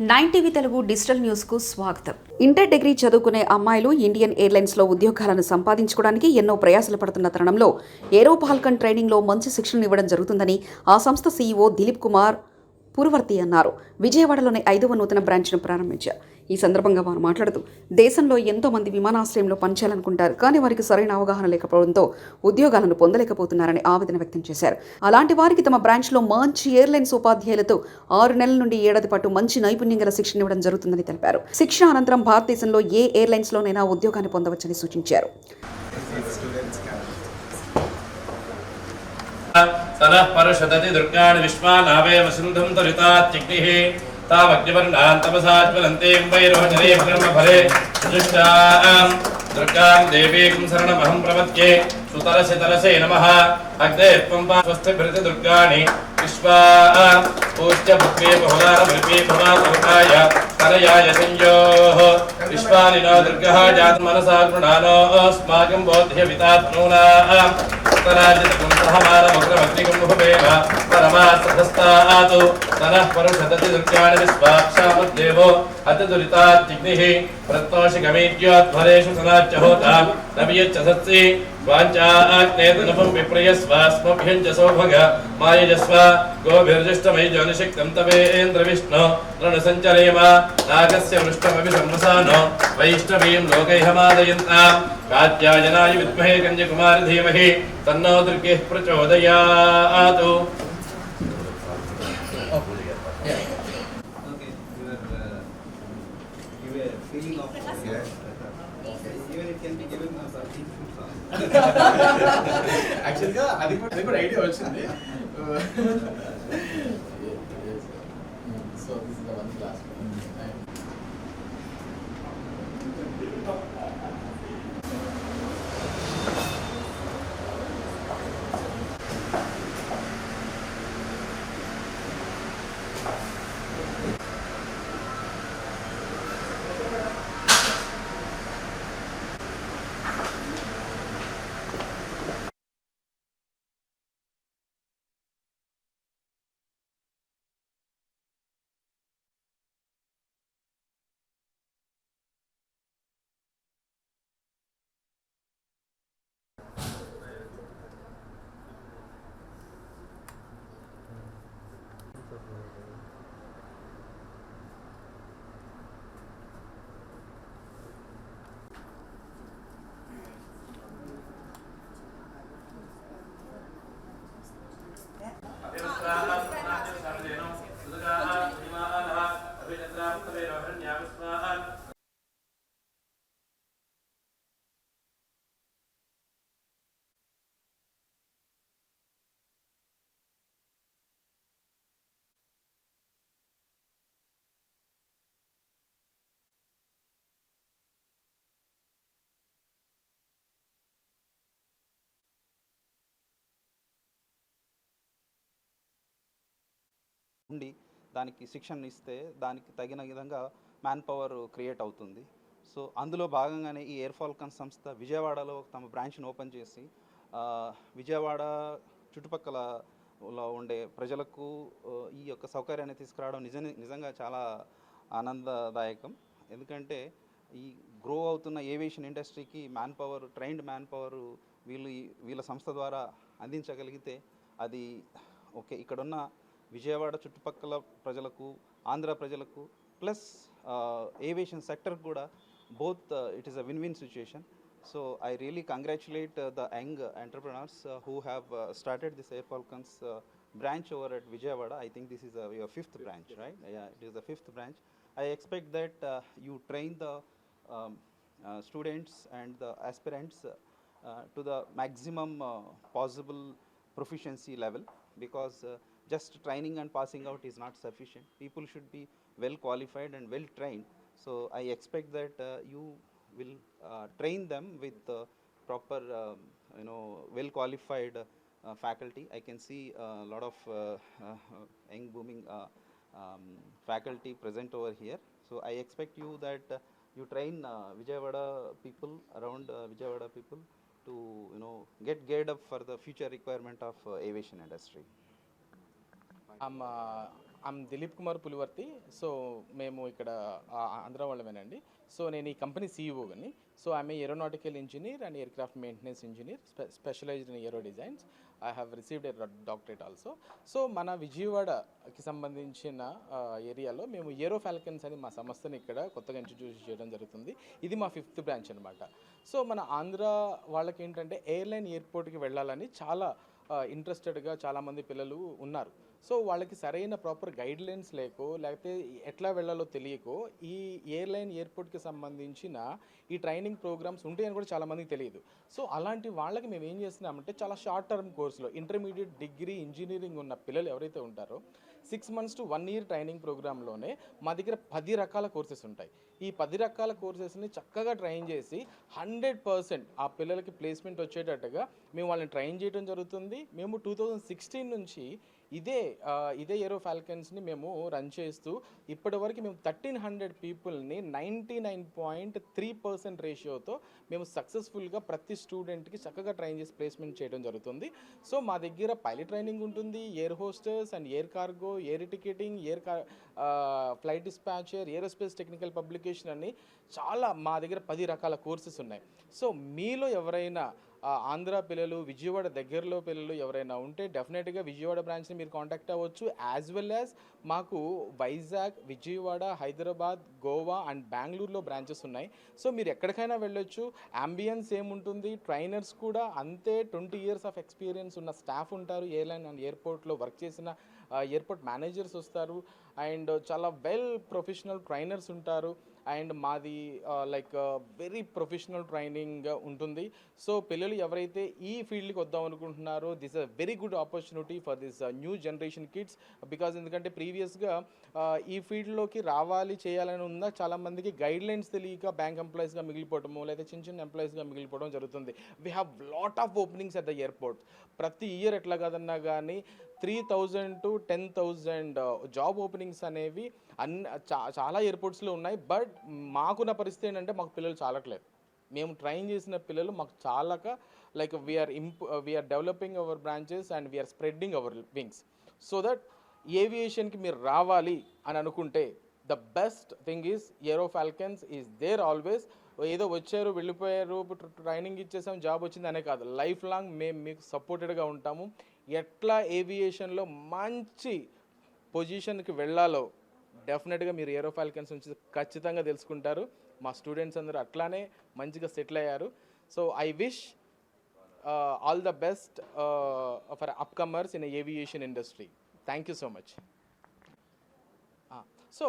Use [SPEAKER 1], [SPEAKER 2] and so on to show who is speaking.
[SPEAKER 1] 9 Telugu digital news కు స్వాగతం. Inter degree చదువుకునే అమ్మాయిలు ఇండియన్ ఎయిర్లైన్స్ లో ఉద్యోగాలను సంపాదించుకోవడానికి ఎన్నో ప్రయాసలు పడుతున్న తరుణంలో ఏరో ఫాల్కన్ ట్రైనింగ్ లో మంచి శిక్షణ ఇవ్వడం జరుగుతుందని ఆ సంస్థ సీఈఓ దిలీప్ కుమార్ పురవర్తి అన్నారు. విజయవాడలోని 5వ నూతన బ్రాంచ్ను ప్రారంభించారు. ఈ సందర్భంగా వారు మాట్లాడుతూ దేశంలో ఎంతో మంది విమానాశ్రయంలో పనిచేయాలనుకుంటారు, కానీ వారికి సరైన అవగాహన లేకపోవడంతో ఉద్యోగాలను పొందలేకపోతున్నారని ఆవేదన వ్యక్తం చేశారు. అలాంటి వారికి తమ బ్రాంచ్లో మంచి ఎయిర్లైన్స్ ఉపాధ్యాయులతో 6 నెలల నుండి ఏడాది పాటు మంచి నైపుణ్యం గల శిక్షణ ఇవ్వడం జరుగుతుందని తెలిపారు. శిక్షణ అనంతరం భారతదేశంలో ఏ ఎయిర్లైన్స్లోనైనా ఉద్యోగాన్ని పొందవచ్చని సూచించారు.
[SPEAKER 2] तनः परषदति दुर्गाणि विश्वानावे वसुन्धं तरितात्यग्निः तावग्निवर्णान् तपसाज्वलन्तीं वैरोचने ब्रह्मफले सुजुष्टां दुर्गां देवीं शरणमहं प्रपद्ये सुतरसे तरसे नमः अग्ने त्वं स्वस्तिभृति दुर्गाणि विश्वा पूज्य भुक्वे बहुलारमृपे भवातरुकाय तनयाय संयोः विश्वानि नो दुर्गः जातमनसा गृणानो अस्माकं बोध्यवितात्मूनां परमास्तस्तातु तनः परुषदति दुर्गाणि विश्वाक्षामद्देवो अतिदुरितात्यग्निः प्रत्नोषिगमेद्योध्वरेषु सनाच्च होता नवियच्च सत्सि वाञ्चाग्नेतनुपं विप्रयस्वास्मभ्यञ्च सौभग मायजस्व गोभिर्जिष्टमयि ज्योनिषिक्तं तवेन्द्रविष्णु रणसञ्चरेम नागस्य वृष्टमपि संवसानो वैष्णवीं लोकैहमादयन्ताम् कात्यायनाय विद्महे कन्याकुमारी धीमहि तन्नो दुर्गेः प्रचोदयात्.
[SPEAKER 3] యాక్చువల్గా అది కూడా ఐడియా వచ్చింది. So this is the one class.
[SPEAKER 4] ఉండి దానికి శిక్షణ ఇస్తే దానికి తగిన విధంగా మ్యాన్ పవర్ క్రియేట్ అవుతుంది. సో అందులో భాగంగానే ఈ ఎయిర్ ఫాల్కన్ సంస్థ విజయవాడలో తమ బ్రాంచ్ను ఓపెన్ చేసి విజయవాడ చుట్టుపక్కల ఉండే ప్రజలకు ఈ యొక్క సౌకర్యాన్ని తీసుకురావడం నిజంగా చాలా ఆనందదాయకం. ఎందుకంటే ఈ గ్రో అవుతున్న ఏవియేషన్ ఇండస్ట్రీకి man power, trained man power వీళ్ళ సంస్థ ద్వారా అందించగలిగితే అది ఓకే, ఇక్కడున్న విజయవాడ చుట్టుపక్కల ప్రజలకు, ఆంధ్ర ప్రజలకు ప్లస్ ఏవియేషన్ సెక్టర్ కూడా both it is a win-win situation. So I really congratulate the young entrepreneurs who have started this Air Falcons branch over at Vijayawada. I think this is your 5th branch, right? Yeah, it is the 5th branch. I expect that you train the students and the aspirants to the maximum possible proficiency level, because just training and passing out is not sufficient. People should be well qualified and well trained. So I expect that you will train them with proper well qualified faculty. I can see a lot of young booming faculty present over here. So I expect you that you train Vijayawada people, around Vijayawada people, to get geared up for the future requirement of aviation industry.
[SPEAKER 5] I'm I'm Dileep Kumar Pulivarthi. So మేము ఇక్కడ ఆంధ్ర వాళ్ళమేనండి. So నేను ఈ company సీఈఓని. So I'm a aeronautical engineer and aircraft maintenance engineer specialized in aero designs. I have received a doctorate also. So మన విజయవాడకి సంబంధించిన ఏరియాలో మేము ఏరో ఫాల్కన్స్ అని మా సంస్థని ఇక్కడ కొత్తగా ఇంట్రడ్యూస్ చేయడం జరుగుతుంది. ఇది మా 5th బ్రాంచ్ అనమాట. సో మన ఆంధ్ర వాళ్ళకి ఏంటంటే ఎయిర్లైన్ ఎయిర్పోర్ట్కి వెళ్ళాలని చాలా ఇంట్రెస్టెడ్గా చాలామంది పిల్లలు ఉన్నారు. సో వాళ్ళకి సరైన ప్రాపర్ గైడ్లైన్స్ లేకో లేకపోతే ఎట్లా వెళ్ళాలో తెలియకో ఈ ఎయిర్లైన్ ఎయిర్పోర్ట్కి సంబంధించిన ఈ ట్రైనింగ్ ప్రోగ్రామ్స్ ఉంటాయని కూడా చాలామందికి తెలియదు. సో అలాంటి వాళ్ళకి మేము ఏం చేస్తున్నామంటే చాలా షార్ట్ టర్మ్ కోర్సులో ఇంటర్మీడియట్, డిగ్రీ, ఇంజనీరింగ్ ఉన్న పిల్లలు ఎవరైతే ఉంటారో 6 months to 1 year ట్రైనింగ్ ప్రోగ్రాంలోనే మా దగ్గర 10 రకాల కోర్సెస్ ఉంటాయి. ఈ 10 రకాల కోర్సెస్ని చక్కగా ట్రైన్ చేసి 100% ఆ పిల్లలకి ప్లేస్మెంట్ వచ్చేటట్టుగా మేము వాళ్ళని ట్రైన్ చేయడం జరుగుతుంది. మేము 2016 నుంచి ఇదే ఏరో ఫాల్కన్స్ని మేము రన్ చేస్తూ ఇప్పటివరకు మేము 1300 పీపుల్ని 99.3% రేషియోతో మేము సక్సెస్ఫుల్గా ప్రతి స్టూడెంట్కి చక్కగా ట్రైన్ చేసి ప్లేస్మెంట్ చేయడం జరుగుతుంది. సో మా దగ్గర పైలట్ ట్రైనింగ్ ఉంటుంది, air hostess and air cargo, air ticketing, flight dispatcher, aerospace technical publication అని చాలా మా దగ్గర 10 రకాల కోర్సెస్ ఉన్నాయి. సో మీలో ఎవరైనా ఆంధ్ర పిల్లలు, విజయవాడ దగ్గరలో పిల్లలు ఎవరైనా ఉంటే డెఫినెట్గా విజయవాడ బ్రాంచ్ని మీరు కాంటాక్ట్ అవ్వచ్చు. యాజ్ వెల్ యాజ్ మాకు వైజాగ్, విజయవాడ, హైదరాబాద్, గోవా అండ్ బెంగళూరులో బ్రాంచెస్ ఉన్నాయి. సో మీరు ఎక్కడికైనా వెళ్ళొచ్చు. అంబియన్స్ ఏముంటుంది, ట్రైనర్స్ కూడా అంతే 20 years ఆఫ్ ఎక్స్పీరియన్స్ ఉన్న స్టాఫ్ ఉంటారు. ఎయిర్లైన్ అండ్ ఎయిర్పోర్ట్లో వర్క్ చేసిన ఎయిర్పోర్ట్ మేనేజర్స్ వస్తారు అండ్ చాలా వెల్ ప్రొఫెషనల్ ట్రైనర్స్ ఉంటారు. అండ్ మాది లైక్ వెరీ ప్రొఫెషనల్ ట్రైనింగ్ ఉంటుంది. సో పిల్లలు ఎవరైతే ఈ ఫీల్డ్కి వద్దాం అనుకుంటున్నారో this a very good opportunity for this new generation kids. Because ఎందుకంటే ప్రీవియస్గా ఈ ఫీల్డ్లోకి రావాలి చేయాలని ఉన్న చాలామందికి గైడ్లైన్స్ తెలియక బ్యాంక్ ఎంప్లాయీస్గా మిగిలిపోవడము లేదా చిన్న చిన్న ఎంప్లాయీస్గా మిగిలిపోవడం జరుగుతుంది. We have lot of openings at the airport. ప్రతి ఇయర్ ఎట్లా కాదన్నా కానీ 3,000 to 10,000 జాబ్ ఓపెనింగ్స్ అనేవి చాలా ఎయిర్పోర్ట్స్లో ఉన్నాయి. బట్ మాకున్న పరిస్థితి ఏంటంటే మాకు పిల్లలు చాలట్లేదు. మేము ట్రైన్ చేసిన పిల్లలు మాకు చాలక like we're developing our branches and we're spreading our wings so that ఏవియేషన్కి మీరు రావాలి అని అనుకుంటే the best thing is Aero Falcons is there always. ఏదో వచ్చారు వెళ్ళిపోయారు ట్రైనింగ్ ఇచ్చేసాం జాబ్ వచ్చింది అనే కాదు, లైఫ్ లాంగ్ మేము మీకు సపోర్టెడ్గా ఉంటాము. ఎట్లా ఏవియేషన్లో మంచి పొజిషన్కి వెళ్ళాలో డెఫినెట్గా మీరు ఏరో ఫాల్కన్స్ నుంచి ఖచ్చితంగా తెలుసుకుంటారు. మా స్టూడెంట్స్ అందరూ అట్లానే మంచిగా సెటిల్ అయ్యారు. So I wish all the best for upcomers in aviation industry. Thank you so much. So